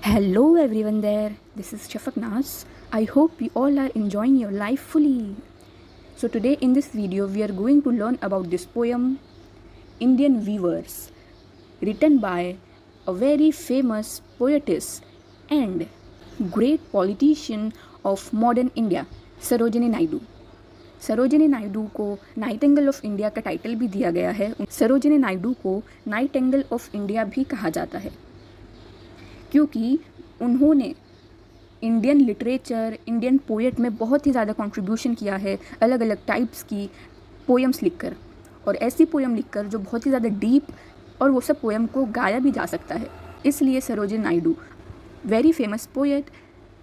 Hello everyone there, this is Shafak Nas. I hope you all are enjoying your life fully. So today in this video we are going to learn about this poem Indian Weavers, written by a very famous poetess and great politician of modern India, Sarojini Naidu. Sarojini Naidu को Nightingale of India का title भी दिया गया है. सरोजिनी नायडू को Nightingale of India भी कहा जाता है क्योंकि उन्होंने इंडियन लिटरेचर, इंडियन पोएट में बहुत ही ज़्यादा कंट्रीब्यूशन किया है अलग अलग टाइप्स की पोएम्स लिखकर, और ऐसी पोएम लिखकर जो बहुत ही ज़्यादा डीप, और वो सब पोएम को गाया भी जा सकता है. इसलिए Sarojini Naidu very famous poet,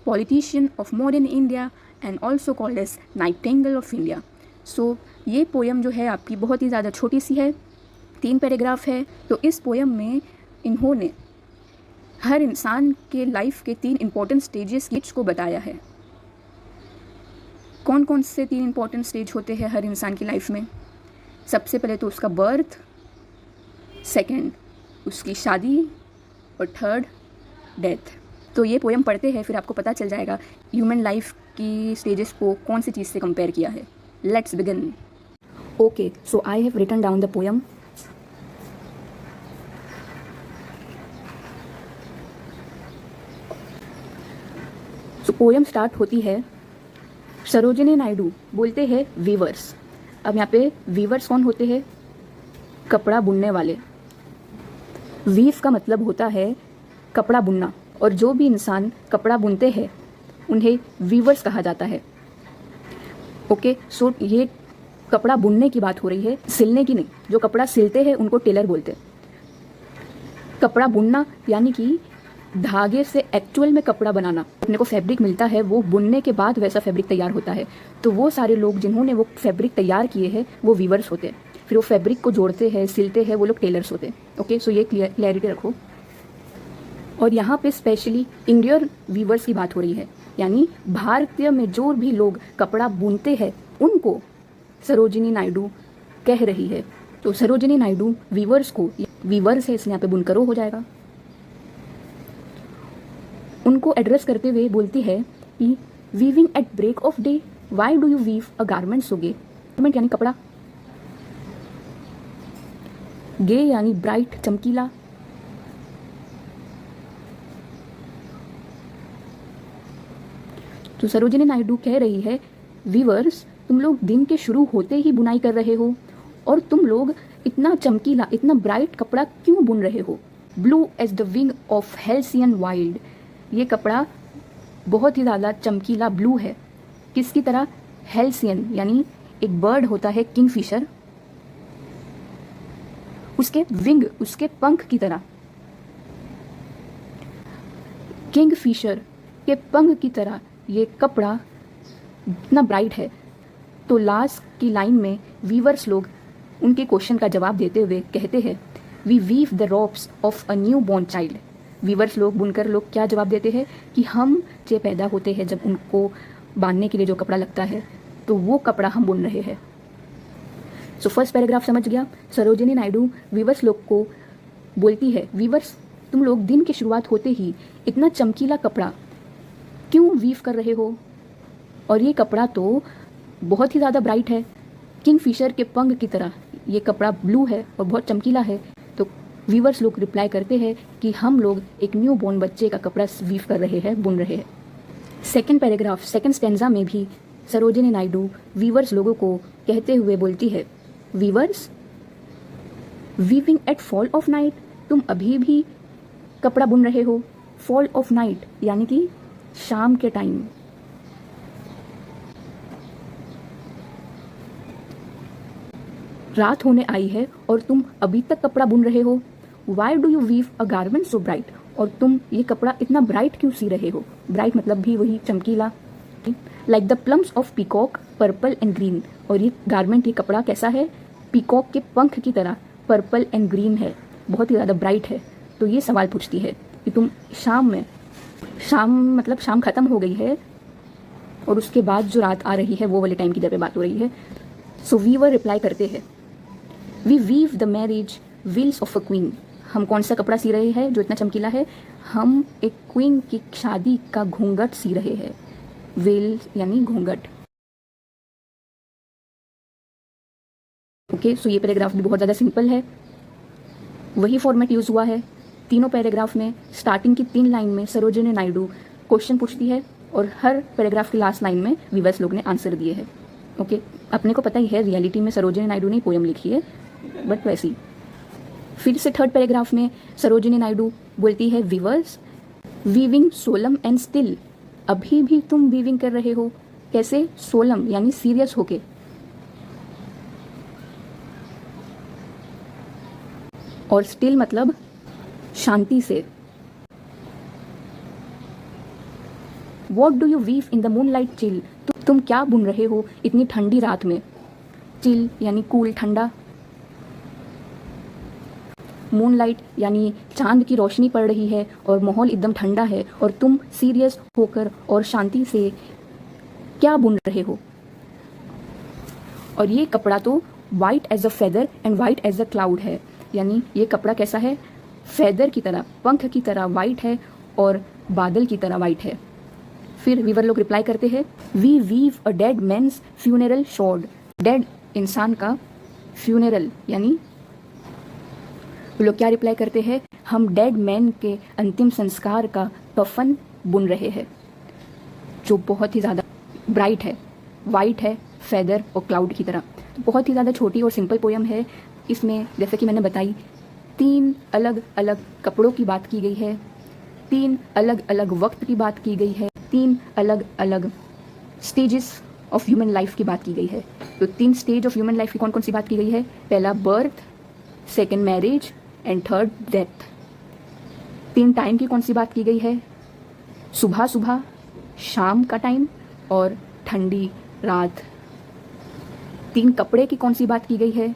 politician of modern India and also called as nightingale of India. So ये पोएम जो है आपकी बहुत ही ज़्यादा छोटी सी है, 3 पैराग्राफ है. तो इस पोएम में इन्होंने हर इंसान के लाइफ के 3 इम्पॉर्टेंट स्टेजेस को बताया है. कौन कौन से 3 इम्पॉर्टेंट स्टेज होते हैं हर इंसान की लाइफ में? सबसे पहले तो उसका बर्थ, सेकंड उसकी शादी, और थर्ड डेथ. तो ये पोएम पढ़ते हैं फिर आपको पता चल जाएगा ह्यूमन लाइफ की स्टेजेस को कौन सी चीज़ से कंपेयर किया है. Let's begin. Okay, so I have written down the poem. तो पोएम स्टार्ट होती है, सरोजिनी नायडू बोलते हैं वीवर्स. अब यहाँ पे वीवर्स कौन होते हैं? कपड़ा बुनने वाले. वीव का मतलब होता है कपड़ा बुनना, और जो भी इंसान कपड़ा बुनते हैं उन्हें वीवर्स कहा जाता है. ओके, सो ये कपड़ा बुनने की बात हो रही है, सिलने की नहीं. जो कपड़ा सिलते हैं उनको टेलर बोलते हैं. कपड़ा बुनना यानी कि धागे से एक्चुअल में कपड़ा बनाना. अपने को फैब्रिक मिलता है, वो बुनने के बाद वैसा फैब्रिक तैयार होता है. तो वो सारे लोग जिन्होंने वो फैब्रिक तैयार किए हैं वो वीवर्स होते हैं. फिर वो फैब्रिक को जोड़ते हैं, सिलते हैं, वो लोग टेलर्स होते हैं. ओके, सो ये क्लैरिटी रखो. और यहाँ पे स्पेशली इंडियन वीवर्स की बात हो रही है, यानी भारतीय में जो भी लोग कपड़ा बुनते हैं उनको सरोजिनी नायडू कह रही है. तो सरोजिनी नायडू वीवर्स को, वीवर्स है इसलिए यहाँ पे बुनकरों हो जाएगा, उनको एड्रेस करते हुए बोलती है कि weaving at break of day, why do you weave a garment so gay. Garment यानी कपड़ा, गे यानी ब्राइट, चमकीला. तो सरोजिनी नायडू कह रही है वीवर्स, तुम लोग दिन के शुरू होते ही बुनाई कर रहे हो, और तुम लोग इतना चमकीला, इतना ब्राइट कपड़ा क्यों बुन रहे हो? Blue as the wing of halcyon wild. ये कपड़ा बहुत ही ज़्यादा चमकीला ब्लू है. किसकी तरह? हेल्सियन यानी एक बर्ड होता है किंगफिशर, उसके विंग, उसके पंख की तरह. किंगफिशर के पंख की तरह ये कपड़ा इतना ब्राइट है. तो लास्ट की लाइन में वीवर्स लोग उनके क्वेश्चन का जवाब देते हुए कहते हैं we weave the robes of a new born child. Weavers लोग, बुनकर लोग क्या जवाब देते हैं कि हम जो पैदा होते हैं, जब उनको बांधने के लिए जो कपड़ा लगता है, तो वो कपड़ा हम बुन रहे हैं. सो फर्स्ट पैराग्राफ समझ गया. सरोजिनी नायडू वीवर्स लोग को बोलती है वीवर्स, तुम लोग दिन की शुरुआत होते ही इतना चमकीला कपड़ा क्यों वीव कर रहे हो? और ये कपड़ा तो बहुत ही ज़्यादा ब्राइट है, किंगफिशर के पंख की तरह ये कपड़ा ब्लू है और बहुत चमकीला है. तो वीवर्स लोग रिप्लाई करते हैं कि हम लोग एक न्यू बॉर्न बच्चे का कपड़ा वीव कर रहे हैं, बुन रहे हैं. सेकेंड पैराग्राफ, सेकेंड स्टेंजा में भी सरोजिनी नायडू वीवर्स लोगों को कहते हुए बोलती है weavers, weaving at fall of night, तुम अभी भी कपड़ा बुन रहे हो. फॉल ऑफ नाइट यानी कि शाम के टाइम. रात होने आई है और तुम अभी तक कपड़ा बुन रहे हो. Why do you weave a garment so bright, और तुम ये कपड़ा इतना ब्राइट क्यों सी रहे हो? ब्राइट मतलब भी वही चमकीला. Like the plums of peacock, purple and green. और ये गारमेंट, ये कपड़ा कैसा है? पीकॉक के पंख की तरह पर्पल एंड ग्रीन है, बहुत ही ज़्यादा ब्राइट है. तो ये सवाल पूछती है कि तुम शाम में, शाम मतलब शाम ख़त्म हो गई है और उसके बाद जो रात आ रही है वो वाले टाइम की जब बात हो रही है. सो वीवर रिप्लाई करते हैं we weave the marriage veils of a queen, हम कौन सा कपड़ा सी रहे हैं जो इतना चमकीला है? हम एक क्वीन की शादी का घूंघट सी रहे हैं। वेल यानी घूंघट। ओके, सो ये पैराग्राफ भी बहुत ज़्यादा सिंपल है। वही फॉर्मेट यूज़ हुआ है तीनों पैराग्राफ में। स्टार्टिंग की 3 लाइन में सरोजिनी नायडू क्वेश्चन पूछती है और हर पैराग्राफ की लास्ट लाइन में वीवर्स लोग ने आंसर दिए हैं। ओके, अपने को पता ही है रियलिटी में सरोजिनी नायडू ने पोयम लिखी है, बट वैसी। फिर से थर्ड पैराग्राफ में सरोजिनी नायडू बोलती है, वीवर्स वीविंग सोलम एंड स्टिल। अभी भी तुम वीविंग कर रहे हो। कैसे? सोलम यानी सीरियस होके, और स्टिल मतलब शांति से। What do you weave in the moonlight chill. तुम क्या बुन रहे हो इतनी ठंडी रात में? चिल यानी कूल, ठंडा। मून लाइट यानी चांद की रोशनी पड़ रही है और माहौल एकदम ठंडा है, और तुम सीरियस होकर और शांति से क्या बुन रहे हो? और ये कपड़ा तो white as a feather and white as a cloud है। यानी ये कपड़ा कैसा है? फेदर की तरह, पंख की तरह वाइट है और बादल की तरह वाइट है। फिर वीवर लोग रिप्लाई करते हैं, we weave a dead man's funeral shroud. Dead इंसान का फ्यूनरल यानी वो लोग क्या रिप्लाई करते हैं? हम डेड मैन के अंतिम संस्कार का कफन बुन रहे हैं, जो बहुत ही ज़्यादा ब्राइट है, वाइट है, फेदर और क्लाउड की तरह। बहुत ही ज़्यादा छोटी और सिंपल पोयम है। इसमें जैसे कि मैंने बताई 3 अलग अलग कपड़ों की बात की गई है, 3 अलग अलग वक्त की बात की गई है, 3 अलग अलग स्टेजेस ऑफ ह्यूमन लाइफ की बात की गई है। तो 3 स्टेज ऑफ ह्यूमन लाइफ की कौन कौन सी बात की गई है? पहला birth, second marriage and third death. 3 time की कौन सी बात की गई है? सुबह सुबह, शाम का टाइम और ठंडी रात। 3 कपड़े की कौन सी बात की गई है?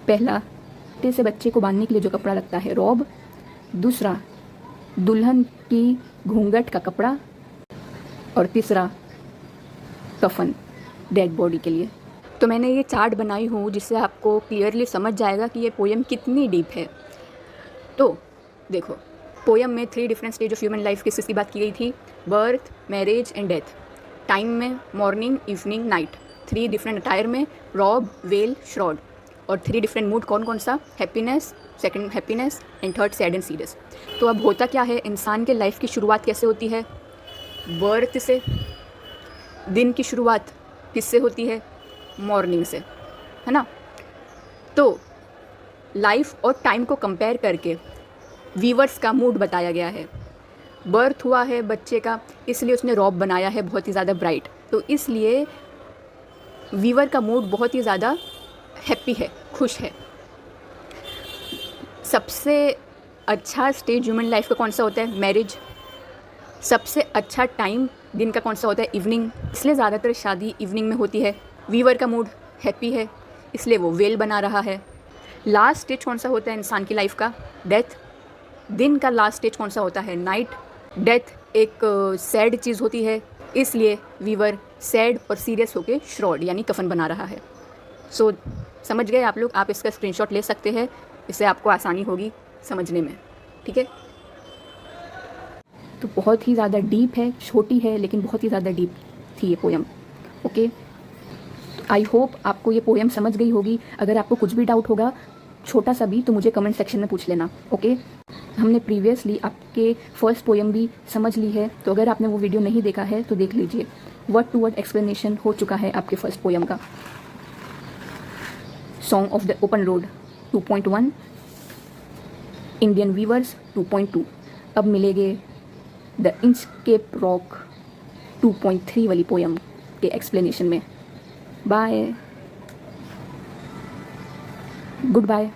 पहला छोटे से बच्चे को बांधने के लिए जो कपड़ा लगता है, रॉब। दूसरा दुल्हन की घूंघट का कपड़ा, और तीसरा कफन, डेड बॉडी के लिए। तो मैंने ये चार्ट बनाई हूँ जिससे आपको क्लियरली समझ जाएगा कि ये पोयम कितनी डीप है। तो देखो, पोयम में 3 different stage of human life की बात की गई थी, birth, marriage and death. Time में morning, evening, night. 3 different attire में रॉब, वेल, श्रॉड। और 3 डिफरेंट मूड कौन कौन सा? Happiness, second happiness and third sad and serious. तो अब होता क्या है, इंसान के लाइफ की शुरुआत कैसे होती है? बर्थ से। दिन की शुरुआत किससे होती है? मॉर्निंग से, है ना। तो लाइफ और टाइम को कंपेयर करके वीवर्स का मूड बताया गया है। बर्थ हुआ है बच्चे का, इसलिए उसने रॉब बनाया है बहुत ही ज़्यादा ब्राइट। तो इसलिए वीवर का मूड बहुत ही ज़्यादा हैप्पी है, खुश है। सबसे अच्छा स्टेज ह्यूमन लाइफ का कौन सा होता है? मैरिज। सबसे अच्छा टाइम दिन का कौन सा होता है? इवनिंग। इसलिए ज़्यादातर शादी इवनिंग में होती है। वीवर का मूड हैप्पी है, इसलिए वो वेल बना रहा है। लास्ट स्टेज कौन सा होता है इंसान की लाइफ का? डेथ। दिन का लास्ट स्टेज कौन सा होता है? नाइट। डेथ एक सैड चीज़ होती है, इसलिए वीवर सैड और सीरियस होके श्रॉड यानी कफन बना रहा है। सो समझ गए आप लोग? आप इसका स्क्रीनशॉट ले सकते हैं, इससे आपको आसानी होगी समझने में, ठीक है। तो बहुत ही ज़्यादा डीप है, छोटी है लेकिन बहुत ही ज़्यादा डीप थी ये पोयम। ओके, आई होप आपको ये पोयम समझ गई होगी। अगर आपको कुछ भी डाउट होगा, छोटा सा भी, तो मुझे कमेंट सेक्शन में पूछ लेना। ओके, हमने प्रीवियसली आपके फर्स्ट पोयम भी समझ ली है, तो अगर आपने वो वीडियो नहीं देखा है तो देख लीजिए। वर्ड टू वर्ड एक्सप्लेनेशन हो चुका है आपके फर्स्ट पोयम का। Song of the open road 2.1, Indian weavers 2.2। अब मिलेंगे द इंचकेप रॉक 2.3 वाली पोयम के एक्सप्लेनेशन में। Bye, good bye.